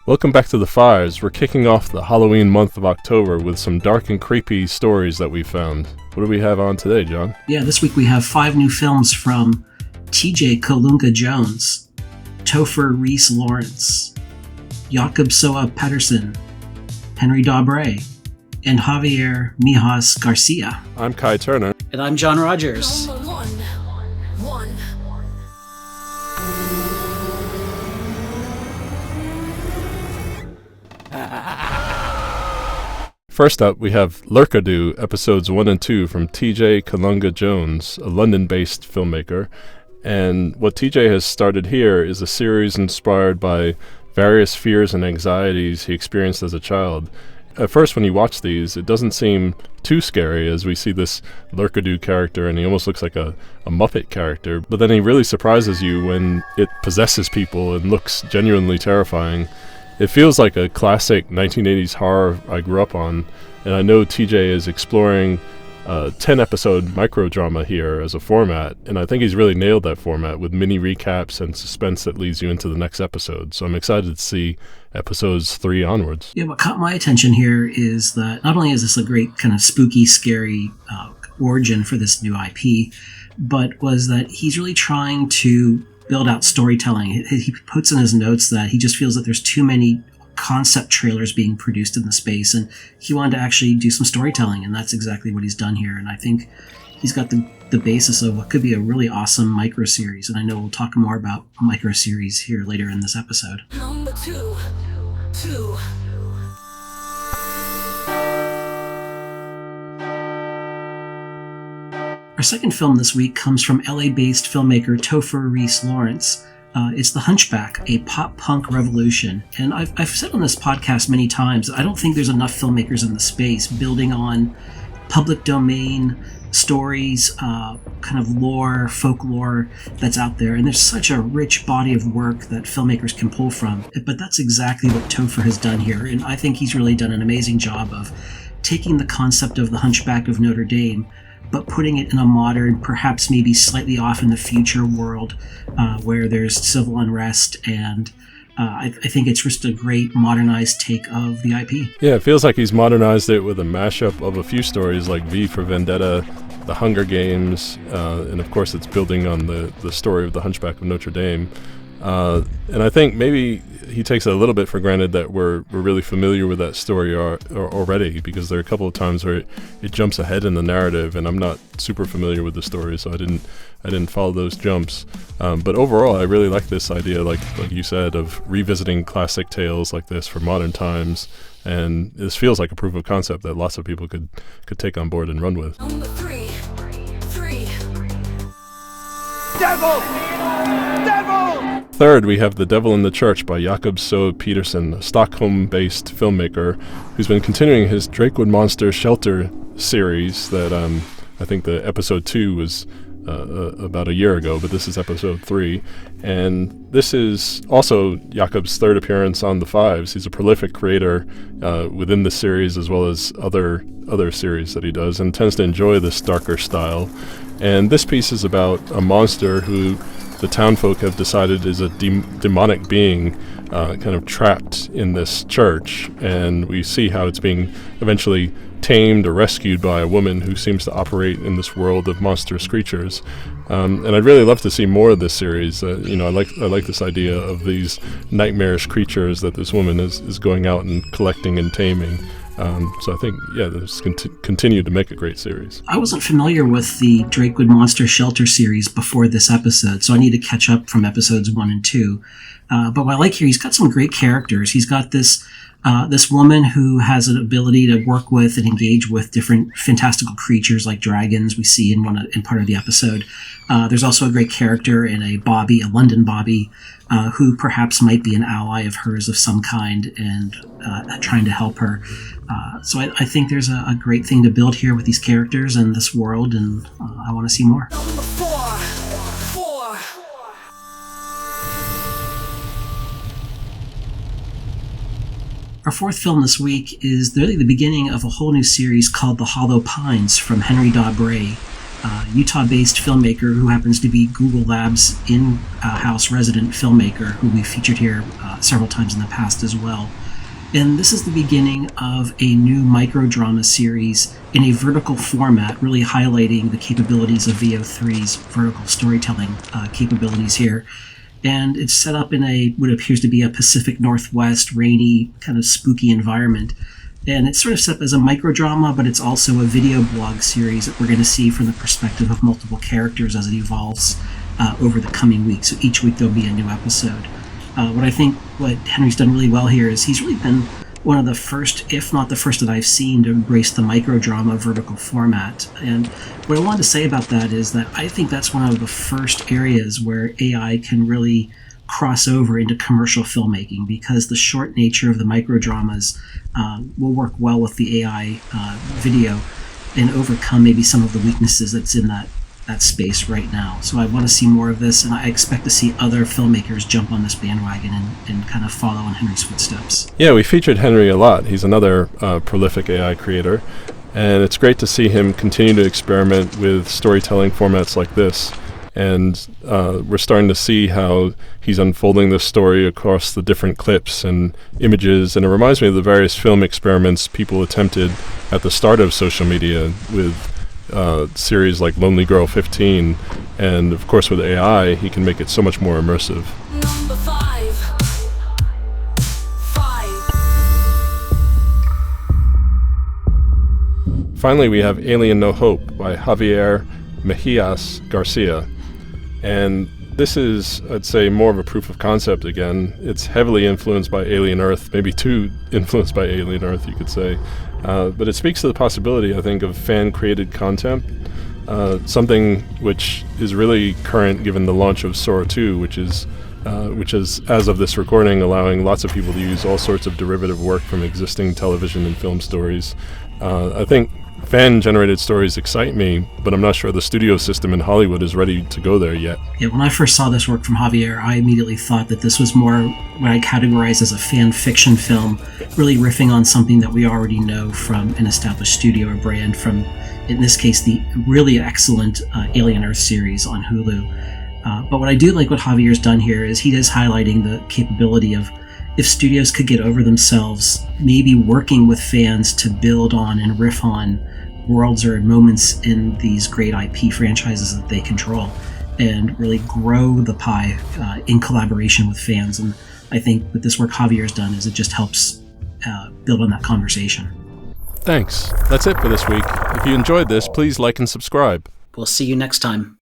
Welcome back to The Fives. We're kicking off the Halloween month of October with some dark and creepy stories that we found. What do we have on today, John? Yeah, this week we have 5 new films from TJ Kalunga Jones, Topher Rhys-Lawrence, Jakob Söe-Pedersen, Henry Daubrez, and Javier Mejias Garcia. I'm Kai Turner. And I'm John Rogers. First up, we have Lurkadoo, episodes 1 and 2 from TJ Kalunga Jones, a London-based filmmaker. And what TJ has started here is a series inspired by various fears and anxieties he experienced as a child. At first, when you watch these, it doesn't seem too scary as we see this Lurkadoo character, and he almost looks like a Muppet character. But then he really surprises you when it possesses people and looks genuinely terrifying. It feels like a classic 1980s horror I grew up on, and I know TJ is exploring a 10-episode microdrama here as a format, and I think he's really nailed that format with mini recaps and suspense that leads you into the next episode. So I'm excited to see episodes 3 onwards. Yeah, what caught my attention here is that not only is this a great kind of spooky, scary origin for this new IP, but was that he's really trying to build out storytelling. He puts in his notes that he just feels that there's too many concept trailers being produced in the space, and he wanted to actually do some storytelling, and that's exactly what he's done here. And I think he's got the basis of what could be a really awesome micro-series, and I know we'll talk more about micro-series here later in this episode. Number two. Our second film this week comes from LA-based filmmaker Topher Rhys-Lawrence. It's The Hunchback, a pop-punk revolution. And I've said on this podcast many times, I don't think there's enough filmmakers in the space building on public domain stories, kind of lore, folklore that's out there. And there's such a rich body of work that filmmakers can pull from. But that's exactly what Topher has done here. And I think he's really done an amazing job of taking the concept of the Hunchback of Notre Dame, but putting it in a modern, perhaps maybe slightly off in the future world where there's civil unrest, and I think it's just a great modernized take of the IP. Yeah, it feels like he's modernized it with a mashup of a few stories like V for Vendetta, The Hunger Games, and of course it's building on the story of the Hunchback of Notre Dame. And I think maybe he takes it a little bit for granted that we're really familiar with that story already, because there are a couple of times where it jumps ahead in the narrative, and I'm not super familiar with the story, so I didn't follow those jumps. But overall, I really like this idea, like you said, of revisiting classic tales like this for modern times. And this feels like a proof of concept that lots of people could take on board and run with. Number three. Devil! Third, we have The Devil in the Church by Jakob Söe-Pedersen, a Stockholm-based filmmaker who's been continuing his Drakewood Monster Shelter series that I think the episode 2 was about a year ago, but this is episode 3. And this is also Jakob's third appearance on The Fives. He's a prolific creator within the series as well as other series that he does, and tends to enjoy this darker style. And this piece is about a monster who the townfolk have decided is a demonic being kind of trapped in this church, and we see how it's being eventually tamed or rescued by a woman who seems to operate in this world of monstrous creatures. And I'd really love to see more of this series. I like this idea of these nightmarish creatures that this woman is going out and collecting and taming. So I think, this continue to make a great series. I wasn't familiar with the Drakewood Monster Shelter series before this episode, so I need to catch up from episodes 1 and 2. But what I like here, he's got some great characters. He's got this woman who has an ability to work with and engage with different fantastical creatures like dragons we see in part of the episode. There's also a great character in a London Bobby, who perhaps might be an ally of hers of some kind and trying to help her. So I think there's a great thing to build here with these characters and this world, and I want to see more. Number four. Our fourth film this week is really the beginning of a whole new series called The Hollow Pines from Henry Daubrez. Utah-based filmmaker who happens to be Google Labs in-house resident filmmaker who we've featured here several times in the past as well. And this is the beginning of a new microdrama series in a vertical format, really highlighting the capabilities of VO3's vertical storytelling capabilities here. And it's set up in what appears to be a Pacific Northwest, rainy, kind of spooky environment. And it's sort of set up as a microdrama, but it's also a video blog series that we're going to see from the perspective of multiple characters as it evolves over the coming weeks. So each week there'll be a new episode. What Henry's done really well here is he's really been one of the first, if not the first that I've seen, to embrace the microdrama vertical format. And what I wanted to say about that is that I think that's one of the first areas where AI can really cross over into commercial filmmaking, because the short nature of the microdramas will work well with the AI video and overcome maybe some of the weaknesses that's in that space right now. So I want to see more of this, and I expect to see other filmmakers jump on this bandwagon and kind of follow in Henry's footsteps. Yeah, we featured Henry a lot. He's another prolific AI creator, and it's great to see him continue to experiment with storytelling formats like this. And we're starting to see how he's unfolding this story across the different clips and images, and it reminds me of the various film experiments people attempted at the start of social media with series like Lonely Girl 15, and of course with AI he can make it so much more immersive. Number 5. Finally, we have Alien No Hope by Javier, Mejias, Garcia. And this is, I'd say, more of a proof of concept again. It's heavily influenced by Alien Earth, maybe too influenced by Alien Earth, you could say. But it speaks to the possibility, I think, of fan-created content, something which is really current given the launch of Sora 2, which is, as of this recording, allowing lots of people to use all sorts of derivative work from existing television and film stories. I think fan-generated stories excite me, but I'm not sure the studio system in Hollywood is ready to go there yet. Yeah, when I first saw this work from Javier, I immediately thought that this was more what I categorize as a fan fiction film, really riffing on something that we already know from an established studio or brand from, in this case, the really excellent Alien Earth series on Hulu. But what I do like what Javier's done here is he is highlighting the capability of, if studios could get over themselves, maybe working with fans to build on and riff on worlds or moments in these great IP franchises that they control, and really grow the pie in collaboration with fans. And I think what this work Javier's done is it just helps build on that conversation. Thanks. That's it for this week. If you enjoyed this, please like and subscribe. We'll see you next time.